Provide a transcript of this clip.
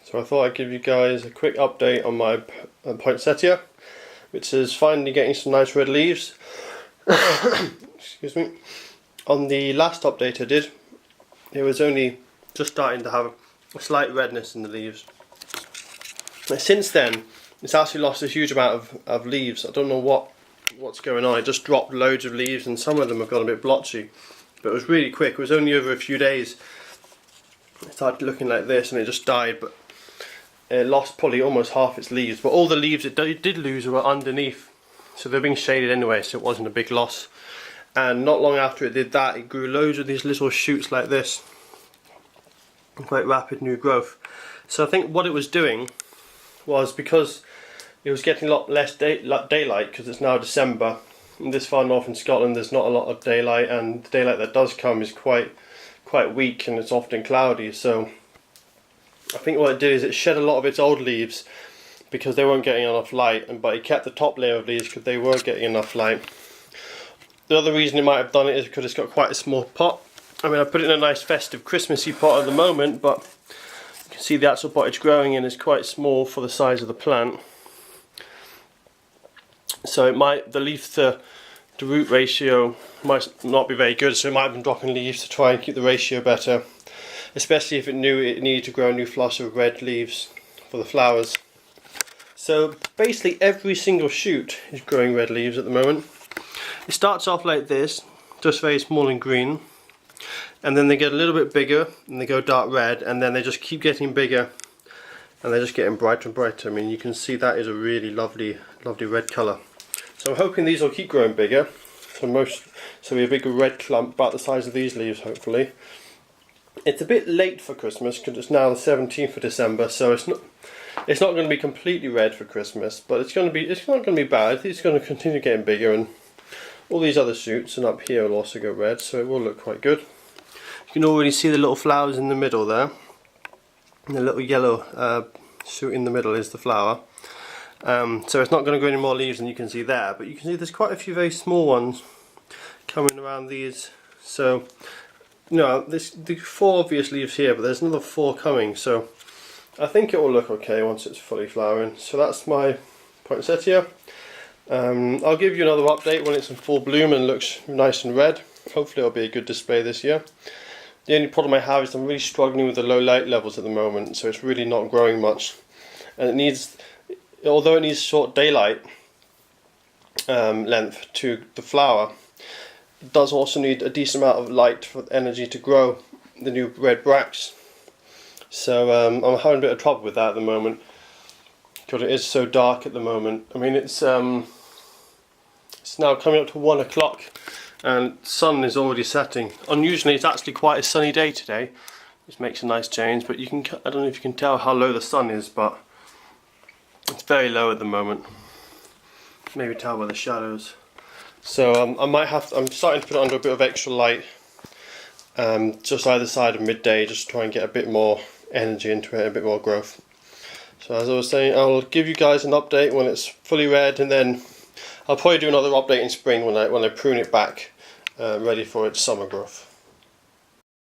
So I thought I'd give you guys a quick update on my poinsettia, which is finally getting some nice red leaves. Excuse me. On the last update I did, it was only just starting to have a slight redness in the leaves. Since then, it's actually lost a huge amount of leaves. I don't know what's going on. It just dropped loads of leaves, and some of them have got a bit blotchy. But it was really quick. It was only over a few days. It started looking like this, and it just died. But it lost probably almost half its leaves. But all the leaves it did lose were underneath, so they're being shaded anyway, so it wasn't a big loss. And not long after it did that, it grew loads of these little shoots like this. Quite rapid new growth. So I think what it was doing was, because it was getting a lot less daylight, because it's now December, and this far north in Scotland there's not a lot of daylight, and the daylight that does come is quite weak, and it's often cloudy. So I think what it did is it shed a lot of its old leaves because they weren't getting enough light, but it kept the top layer of leaves because they were getting enough light. The other reason it might have done it is because it's got quite a small pot. I mean, I put it in a nice festive Christmassy pot at the moment, but you can see the actual pot it's growing in is quite small for the size of the plant. So it might, the leaf to root ratio might not be very good, so it might have been dropping leaves to try and keep the ratio better, especially if it knew it needed to grow a new flush of red leaves for the flowers. So basically every single shoot is growing red leaves at the moment. It starts off like this, just very small and green, and then they get a little bit bigger and they go dark red, and then they just keep getting bigger and they're just getting brighter and brighter. I mean, you can see that is a really lovely red colour. So I'm hoping these will keep growing bigger, so be a bigger red clump about the size of these leaves, hopefully. It's a bit late for Christmas because it's now the 17th of December, so it's not going to be completely red for Christmas, but it's not going to be bad. It's going to continue getting bigger, and all these other shoots and up here will also go red, so it will look quite good. You can already see the little flowers in the middle there, and the little yellow shoot in the middle is the flower. So it's not going to grow any more leaves than you can see there, but you can see there's quite a few very small ones coming around these. So, you know, there's the 4 obvious leaves here, but there's another 4 coming, so I think it will look okay once it's fully flowering. So that's my poinsettia. I'll give you another update when it's in full bloom and looks nice and red. Hopefully it'll be a good display this year. The only problem I have is I'm really struggling with the low light levels at the moment, so it's really not growing much. And it needs, although it needs short daylight length to the flower, it does also need a decent amount of light for energy to grow the new red bracts. So I'm having a bit of trouble with that at the moment, because it is so dark at the moment. I mean, it's now coming up to 1 o'clock and the sun is already setting. Unusually, it's actually quite a sunny day today, which makes a nice change, but I don't know if you can tell how low the sun is, but it's very low at the moment. Maybe tell by the shadows. So I'm starting to put it under a bit of extra light, just either side of midday, just to try and get a bit more energy into it, a bit more growth. So as I was saying, I'll give you guys an update when it's fully red, and then I'll probably do another update in spring when I prune it back, ready for its summer growth.